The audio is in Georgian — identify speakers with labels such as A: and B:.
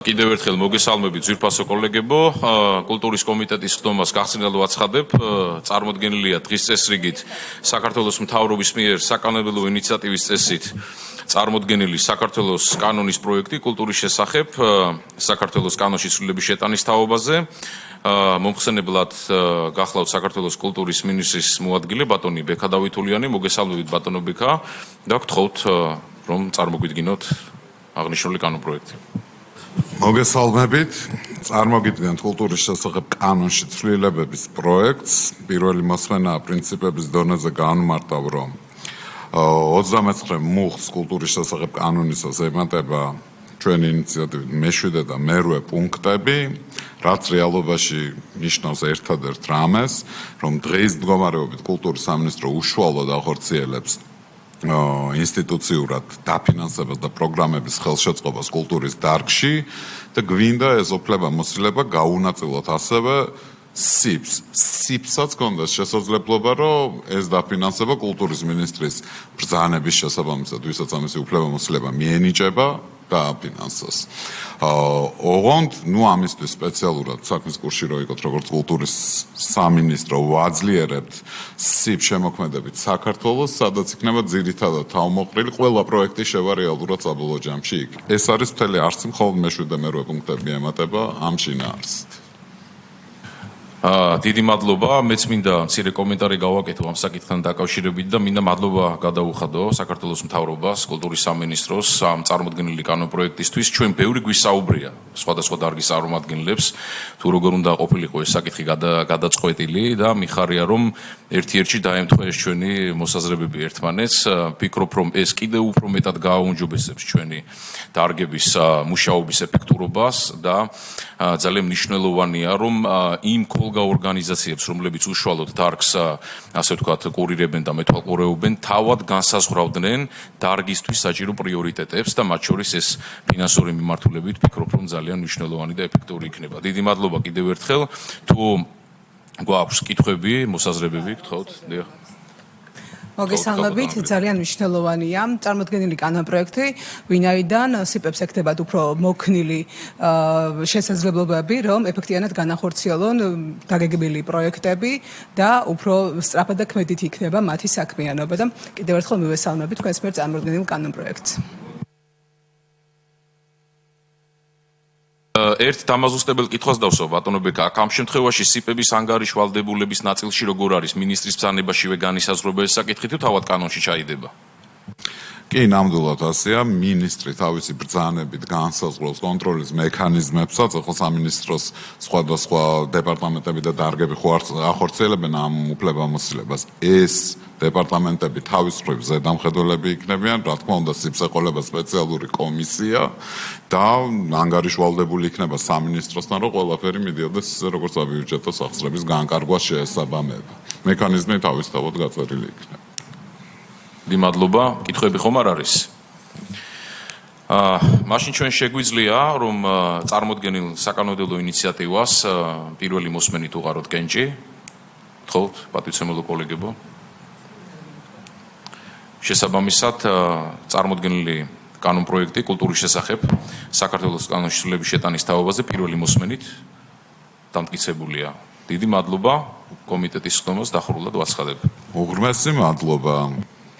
A: კიდევ ერთხელ მოგესალმებით ძვირფასო კოლეგებო, კულტურის კომიტეტის ხდომას გახსნილად ვაცხადებ, წარმოდგენილია დღის წესრიგით საქართველოს მთავრობის მიერ საკანონმდებლო ინიციატივის წესით წარმოდგენილი საქართველოს კანონის პროექტი კულტურის შესახებ, საქართველოს კანონში ცვლილების შეტანის თაობაზე. მომხსენებლად გახლავთ საქართველოს კულტურის მინისტრის მოადგილე ბატონი ბექა დავითულიანი, მოგესალმებით ბატონო ბექა და გთხოვთ რომ წარმოგვიდგინოთ აღნიშნული კანონპროექტი.
B: მოგესალმებით, წარმოგიდგენთ კულტურის შესახებ კანონში ცვლილებების პროექტს. პირველი მოსმენა პრინციპების დონეზე განმარტავ, რომ 29 მუხტს კულტურის შესახებ კანონისას ემატება ჩვენი ინიციატივით მე-7 და მე-8 პუნქტები, რაც რეალობაში ნიშნავს ერთადერთ რამეს, რომ დღის მდგომარეობით კულტურის სამინისტრო უშუალოდ ახორციელებს ინსტიტუციურად დაფინანსებას და პროგრამების ხელშეწყობას კულტურის დარგში და გვინდა ეს უფლება-მოსილება გაუნაწილოთ ასევე სიპსაც გქონდეს შესაძლებლობა, რომ ეს დაფინანსება კულტურის მინისტრის ბრძანების შესაბამისად, ვისაც ამისი უფლება-მოსილება მიენიჭება, დააფინანსოს. ოღონდ, ამისთვის სპეციალურად საქმის კურსში რო იყოთ, როგორც კულტურის სამინისტრო ვაძლიერებთ სიპ შემოქმედებით საქართველოს, სადაც იქნება ძირითადად თავმოყრილი ყველა პროექტი შევა რეალურად საბოლოო ჯამში იქ. ეს არის მთელი არსი, მხოლოდ მე-7 და მე-8 პუნქტები ემატება ამ შინაარსით.
A: დიდი მადლობა, მეც მინდა მცირე კომენტარი გავაკეთო ამ საკითხთან დაკავშირებით და მინდა მადლობა გადაუხადო საქართველოს მთავრობას, კულტურის სამინისტროს ამ წარმოდგენილი კანონპროექტისთვის. ჩვენ ბევრი გვისაუბრია სხვადასხვა დარგის წარმომადგენლებს, თუ როგორ უნდა ყოფილიყო ეს საკითხი გადაწყვეტილი და მიხარია რომ ერთ-ერთში დაემთხვა ეს ჩვენი მოსაზრებები ერთმანეთს. ვფიქრობ, რომ ეს კიდევ უფრო მეტად გააუმჯობესებს ჩვენი დარგების მუშაობის ეფექტურობას და ძალიან მნიშვნელოვანია, რომ იმ ორგანიზაციებს, რომლებიც უშუალოდ დარგს, ასე ვთქვათ, კურირებენ და მეთვალყურეობენ, თავად განსაზღვრავდნენ დარგისთვის საჭირო პრიორიტეტებს და მათ შორის ეს ფინანსური მიმართულებით ვფიქრობ, რომ ძალიან მნიშვნელოვანი და ეფექტური იქნება. დიდი მადლობა კიდევ ერთხელ. თუ გვაქვს კითხვები, მოსაზრებები, გთხოვთ.
C: მოგესალმებით, ძალიან მნიშვნელოვანია წარმოდგენილი კანონპროექტი, ვინაიდან სიპებს ეკდებათ უფრო მოქნილი შესაძლებლობები, რომ ეფექტიანად განახორციელონ დაგეგმილი პროექტები და უფრო სწრაფად და ქმედით იქნება მათი საქმიანობა და კიდევ ერთხელ მივესალმებით თქვენს მიერ წარმოდგენილ კანონპროექტს.
A: ერთ დამაზუსტებელ კითხვას დავსვა ბატონო ბექა, აქ ამ შემთხვევაში სიპების ანგარიში ვალდებულების ნაწილში როგორ არის მინისტრის ბრძანებაშივე განისაზღვრება ეს საკითხი თუ თავად კანონში ჩაიდება?
B: კი, ნამდვილად ასეა, მინისტრი თავისი ბრძანებით განსაზღვრავს კონტროლის მექანიზმებსაც, ახლა სამინისტროს სხვადასხვა დეპარტამენტები და დარგები ახორციელებენ ამ უფლება-მოსილებას. ეს დეპარტამენტები თავის მხრივ ზედამხედველები იქნებიან, რა თქმა უნდა, სიპს ეყოლება სპეციალური კომისია და ანგარიში ვალდებული იქნება სამინისტროსთან, რომ ყველაფერი მიდიოდეს ისე, როგორც საბიუჯეტო სახსრების განკარგვას შეესაბამება. მექანიზმი თავისთავად გაწერილი იქნება.
A: მადლობა, კითხვები ხომ არ არის? მაშინ ჩვენ შეგვიძლია რომ წარმოდგენილ საკანონმდებლო ინიციატივას პირველი მოსმენით უყაროთ კენჭი. გთხოვთ, პატივცემულო კოლეგებო. შესაბამისად, წარმოდგენილი კანონპროექტი კულტურის შესახებ საქართველოს კანონში ცვლილების შეტანის თაობაზე პირველი მოსმენით დამტკიცებულია. დიდი მადლობა კომიტეტის ხდომას დახურულად ვაცხადებ.
B: უღრმესი მადლობა.